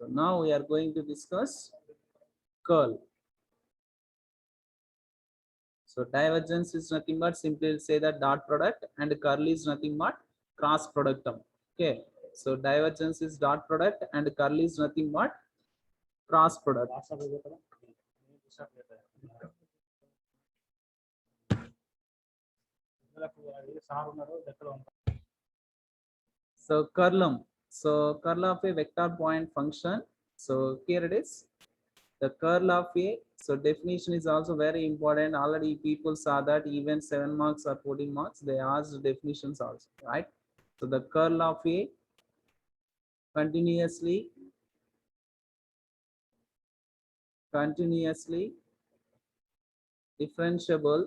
So now we are going to discuss curl. So divergence is nothing but simply say that dot product, and curl is nothing but cross productum. Okay. So divergence is dot product and curl is nothing but cross product. So curlum. So curl of a vector point function. So here it is. The curl of a, so definition is also very important. Already people saw that even 7 marks or 14 marks, they asked definitions also, right? So the curl of a continuously differentiable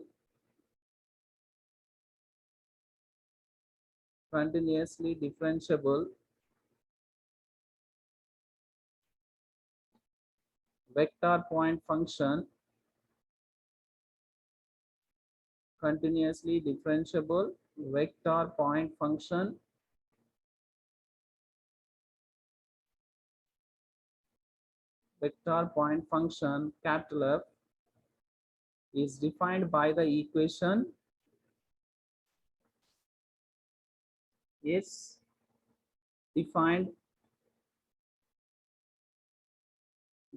vector point function, continuously differentiable vector point function capital F is defined by the equation is defined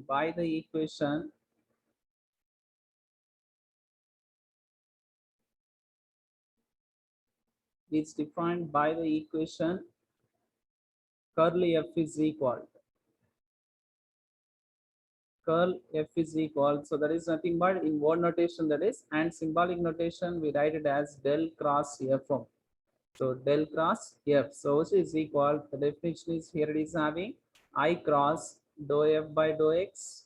by the equation curl F is equal. Curl F is equal. So that is nothing but in word notation, that is, and symbolic notation we write it as del cross F. So del cross F. So which is equal. The definition is here it is having I cross dou F by dou X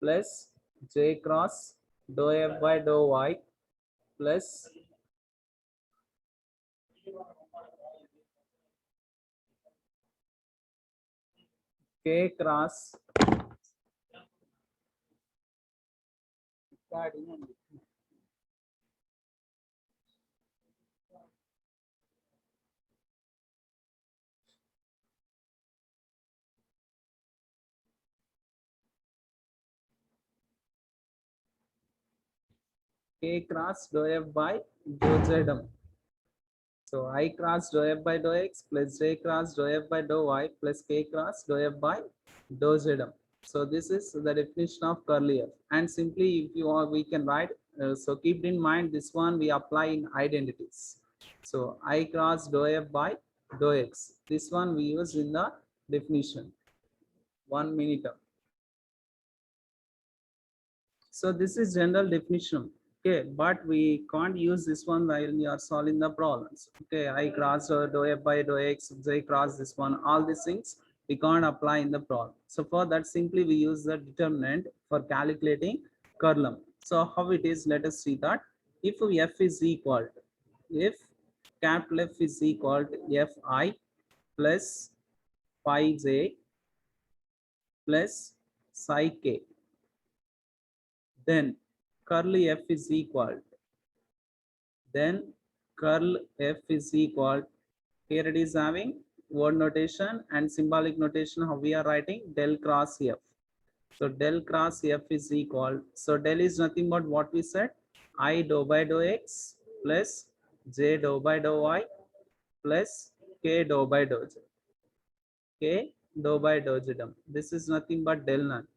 plus J cross dou F by dou Y plus K cross K cross dou F by dou Z. So I cross dou F by dou X plus J cross dou F by dou Y plus K cross dou F by dou Z. So this is the definition of curl F. And simply if you want, we can write, so keep in mind this one we apply in identities. So I cross dou F by dou X. This one we use in the definition. 1 minute. So this is general definition. Okay, but we can't use this one while we are solving the problems. Okay, I cross dou F by dou X, J cross this one, all these things we can't apply in the problem. So for that, simply we use the determinant for calculating curlum. So how it is, let us see that. If F is equal, if capital F is equal to Fi plus phi j plus psi k, then curl F is equal, here it is having word notation and symbolic notation, how we are writing del cross F. So del cross F is equal, so del is nothing but what we said, I dou by dou X plus J dou by dou Y plus K dou by dou Z. K dou by dou Z. This is nothing but del none.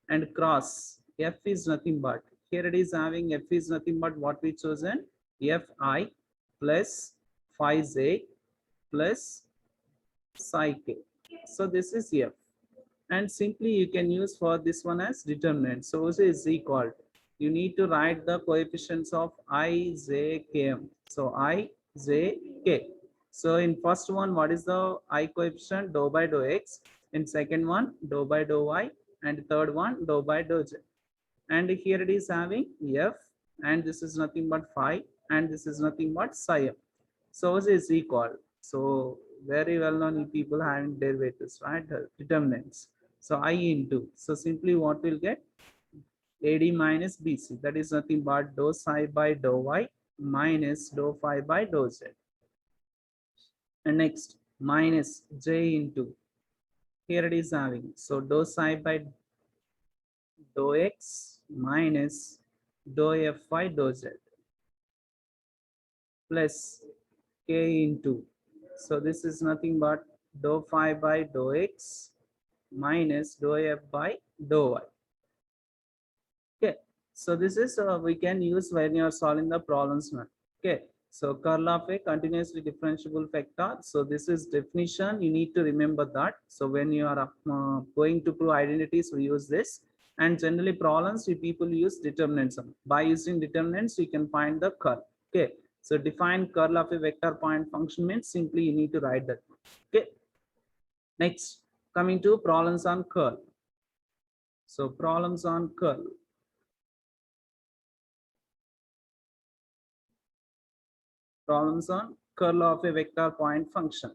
And cross F is nothing but, here it is having F is nothing but what we chosen, Fi plus phi j plus psi k. So this is F. And simply you can use for this one as determinant. So this is equal. You need to write the coefficients of I, J, Km. So I, J, K. So in first one, what is the I coefficient? Dou by dou X. In second one, dou by dou Y. And third one, dou by dou J. And here it is having F. And this is nothing but phi. And this is nothing but psi f. So this is equal. So very well known people having derivatives, right? Determinants. So I into. So simply what we'll get? AD minus BC. That is nothing but dou psi by dou Y minus dou phi by dou Z. And next minus J into here it is having, so dou psi by dou x minus dou f by dou z plus k into, so this is nothing but dou phi by dou x minus dou f by dou y. Okay, so this is we can use when you are solving the problems now. Okay, so curl of a continuously differentiable vector. So this is definition. You need to remember that. So when you are going to prove identities, we use this. And generally problems, we people use determinants. By using determinants, you can find the curl. Okay, so define curl of a vector point function means simply you need to write that. Okay, next coming to problems on curl. So problems on curl. Problems on curl of a vector point function.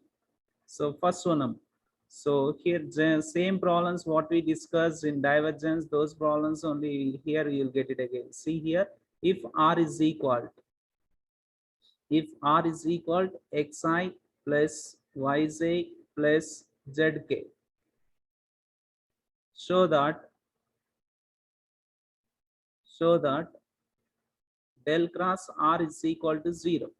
So first one, so here the same problems what we discussed in divergence, those problems only here you'll get it again. See here, if r is equal to xi plus yj plus zk, show that del cross r is equal to 0.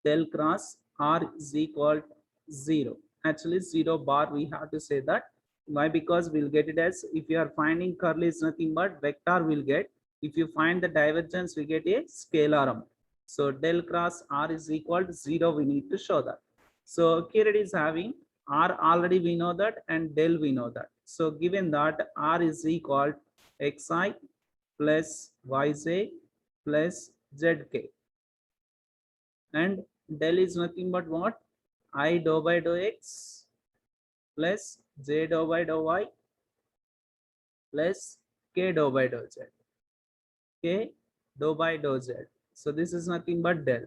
Del cross r is equal to 0. Actually 0 bar we have to say that. Why? Because we'll get it as, if you are finding curl is nothing but vector we'll get. If you find the divergence we get a scalar amount. So del cross r is equal to 0, we need to show that. So here it is having r already we know that and del we know that. So given that r is equal to xi plus yj plus zk, and del is nothing but what? I dou by dou x plus j dou by dou y plus k dou by dou z. K dou by dou z. So this is nothing but del.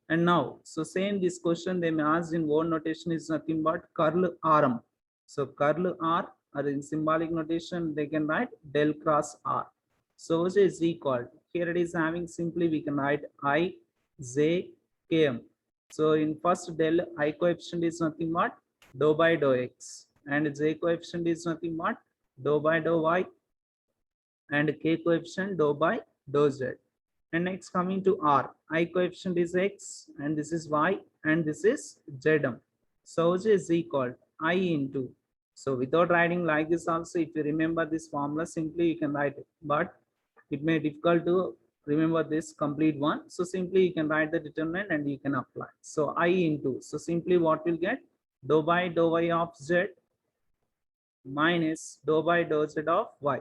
And now, so same this question they may ask in word notation is nothing but curl rm. So curl r, or in symbolic notation they can write del cross r. So which is equal, here it is having, simply we can write I j km. So in first del, I coefficient is nothing but dou by dou x, and j coefficient is nothing but dou by dou y, and k coefficient dou by dou z. And next coming to r, I coefficient is x, and this is y, and this is zm. So which is equal I into. So without writing like this also, if you remember this formula, simply you can write it. But it may be difficult to remember this complete one. So simply you can write the determinant and you can apply. So I into, so simply what we'll get, dou by dou y of z minus dou by dou z of y.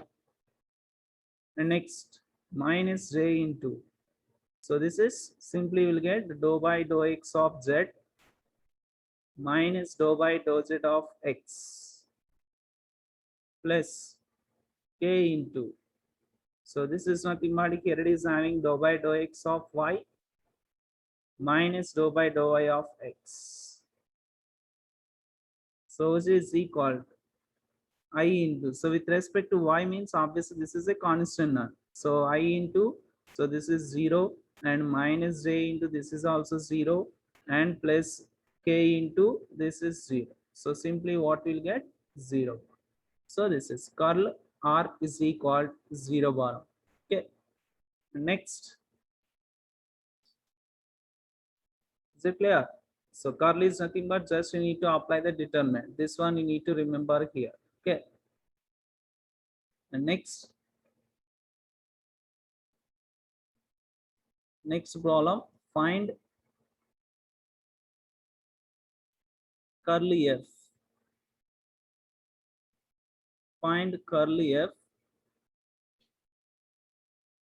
And next minus j into, so this is simply will get dou by dou x of z minus dou by dou z of x plus k into, so this is nothing but here it is having dou by dou x of y minus dou by dou y of x. So which is equal to I into, so with respect to y means obviously this is a constant now. So I into, so this is 0, and minus j into this is also 0, and plus k into this is 0. So simply what we'll get, 0. So this is curl r is equal to 0 bar. Okay, next, is it clear? So curl is nothing but just you need to apply the determinant. This one you need to remember here. Okay, and next problem, find curly f. Find curly f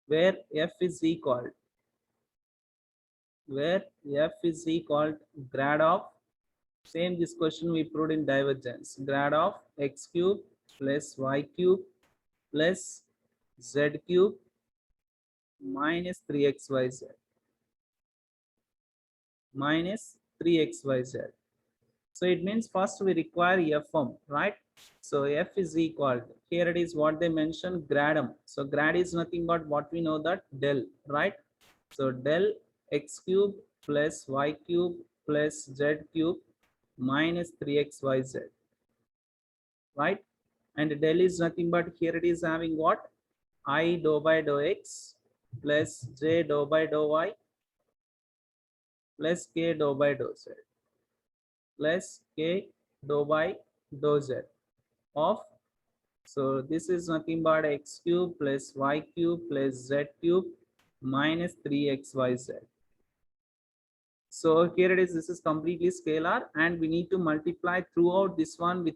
where f is equal grad of, same this question we proved in divergence, grad of x cube plus y cube plus z cube minus 3xyz minus 3xyz. So it means first we require fm, right? So f is equal, here it is what they mentioned, gradum. So grad is nothing but what we know, that del, right? So del x cube plus y cube plus z cube minus 3xyz. right? And del is nothing but here it is having what? I dou by dou x plus j dou by dou y plus k dou by dou z plus k dou by dou z of, so this is nothing but x cube plus y cube plus z cube minus 3xyz. So here it is, this is completely scalar and we need to multiply throughout this one with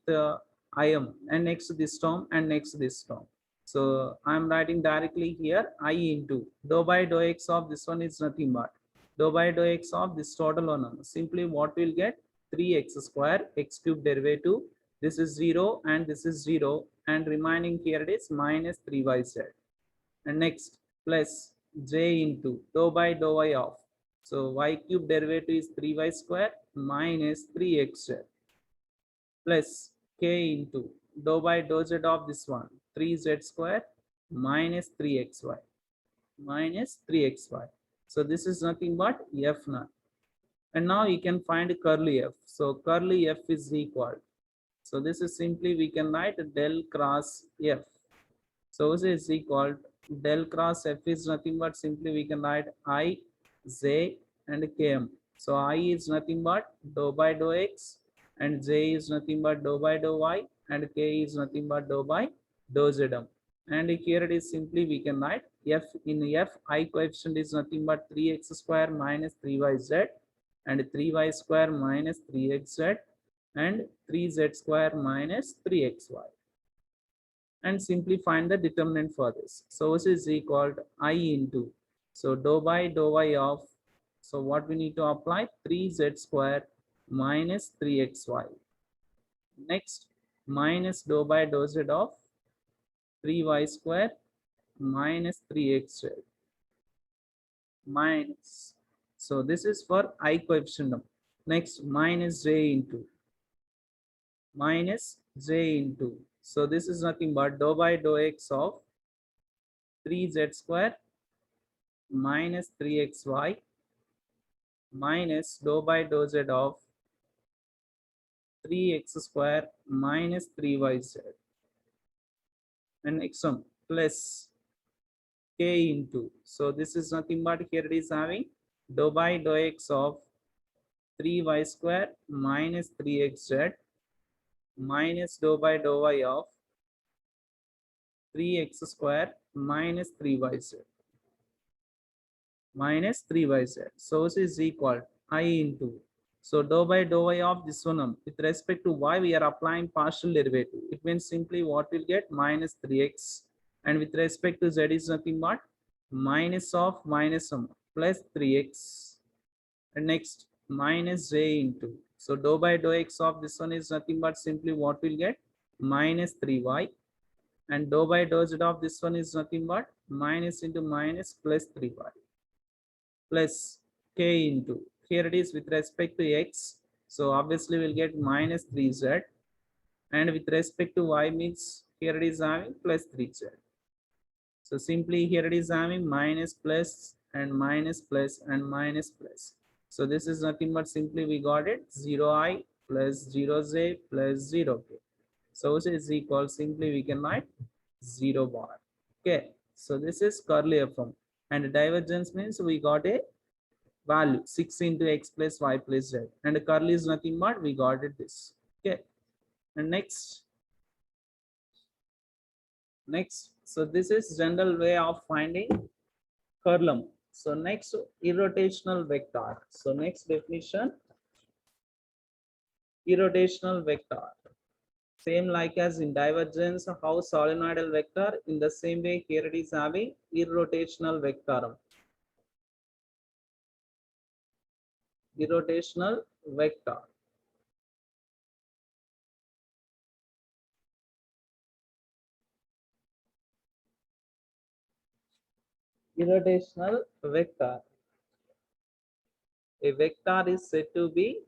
im and next to this term and next to this term. So I'm writing directly here I into dou by dou x of this one is nothing but dou by dou x of this total one. Simply what we'll get 3x square x cube derivative. This is 0 and this is 0 and remaining here it is minus 3yz. And next plus j into dou by dou y of, so y cube derivative is 3y square minus 3x plus k into dou by dou z of this one 3z square minus 3xy minus 3xy. So this is nothing but f naught. And now you can find curly f. So curly f is equal. So this is simply we can write del cross f. So this is equal del cross f is nothing but simply we can write I, j and km. So I is nothing but dou by dou x and j is nothing but dou by dou y and k is nothing but dou by dou zm. And here it is simply we can write f in f I coefficient is nothing but 3x square minus 3yz and 3y square minus 3xz and 3z square minus 3xy. And simply find the determinant for this. So this is equal to I into, so dou by dou y of, so what we need to apply 3z square minus 3xy. Next minus dou by dou z of 3y square minus 3xz minus, so this is for I coefficient. Next minus j into, so this is nothing but dou by dou x of 3z square minus 3xy minus dou by dou z of 3x square minus 3yz. And next one plus k into, so this is nothing but here it is having dou by dou x of 3y square minus 3xz minus dou by dou y of 3x square minus 3yz minus 3yz. So this is equal I into, so dou by dou y of this one with respect to y we are applying partial derivative. It means simply what we'll get minus 3x, and with respect to z is nothing but minus of minus plus 3x. And next minus j into, so dou by dou x of this one is nothing but simply what we'll get minus 3y, and dou by dou z of this one is nothing but minus into minus plus 3y plus k into, here it is with respect to x, so obviously we'll get minus 3z, and with respect to y means here it is having plus 3z. So simply here it is having minus plus and minus plus and minus plus. So this is nothing but simply we got it 0i plus 0j plus 0k. So this is equal, simply we can write 0 bar. Okay, so this is curly fm, and divergence means we got a value 6 into x plus y plus z, and curly is nothing but we got it this. Okay, and next, so this is general way of finding curlum. So next, irrotational vector. So next definition, irrotational vector. Same like as in divergence, how solenoidal vector, in the same way here it is having irrotational vector. Irrotational vector. Irrotational vector. A vector is said to be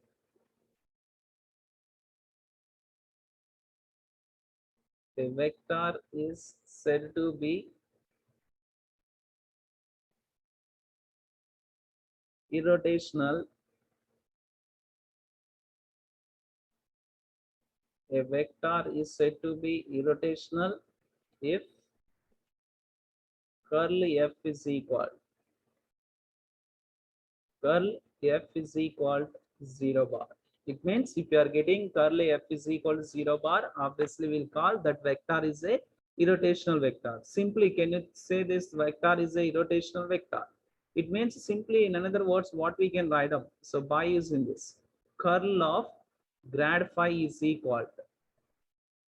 irrotational A vector is said to be irrotational if curl f is equal curl f is equal to 0 bar. It means if you are getting curl f is equal to 0 bar, obviously we'll call that vector is a irrotational vector. Simply, can you say this vector is a irrotational vector? It means simply, in another words, what we can write up. So by using this, curl of grad phi is equal to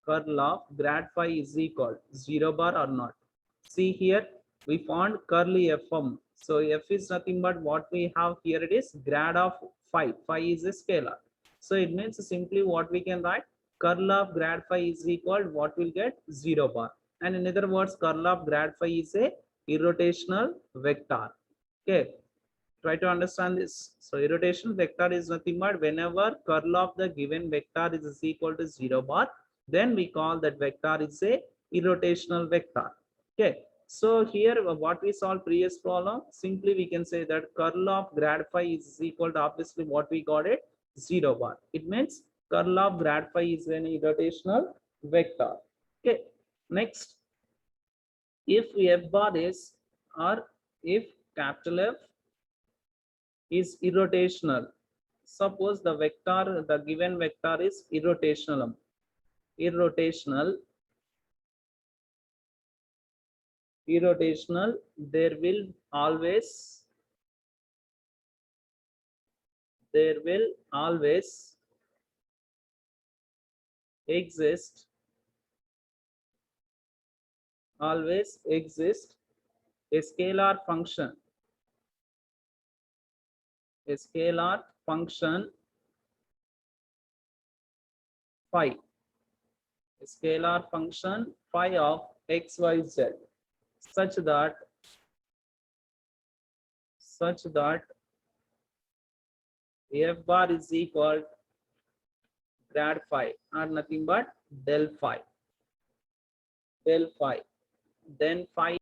curl of grad phi is equal 0 bar or not. See here, we found curly fm. So f is nothing but what we have here, it is grad of phi. Phi is a scalar. So it means simply what we can write, curl of grad phi is equal, what we'll get, 0 bar. And in other words, curl of grad phi is a irrotational vector. Okay, try to understand this. So irrotation vector is nothing but whenever curl of the given vector is equal to 0 bar, then we call that vector is a irrotational vector. Okay, so here what we solved previous problem, simply we can say that curl of grad phi is equal to, obviously what we got it, 0 bar. It means curl of grad phi is an irrotational vector. Okay, next, if f bar is, or if capital F is irrotational. Suppose the vector, the given vector is irrotational. Irrotational, irrotational, there will always exist a scalar function, a scalar function phi, a scalar function phi of xyz, such that f bar is equal grad phi or nothing but del phi, then phi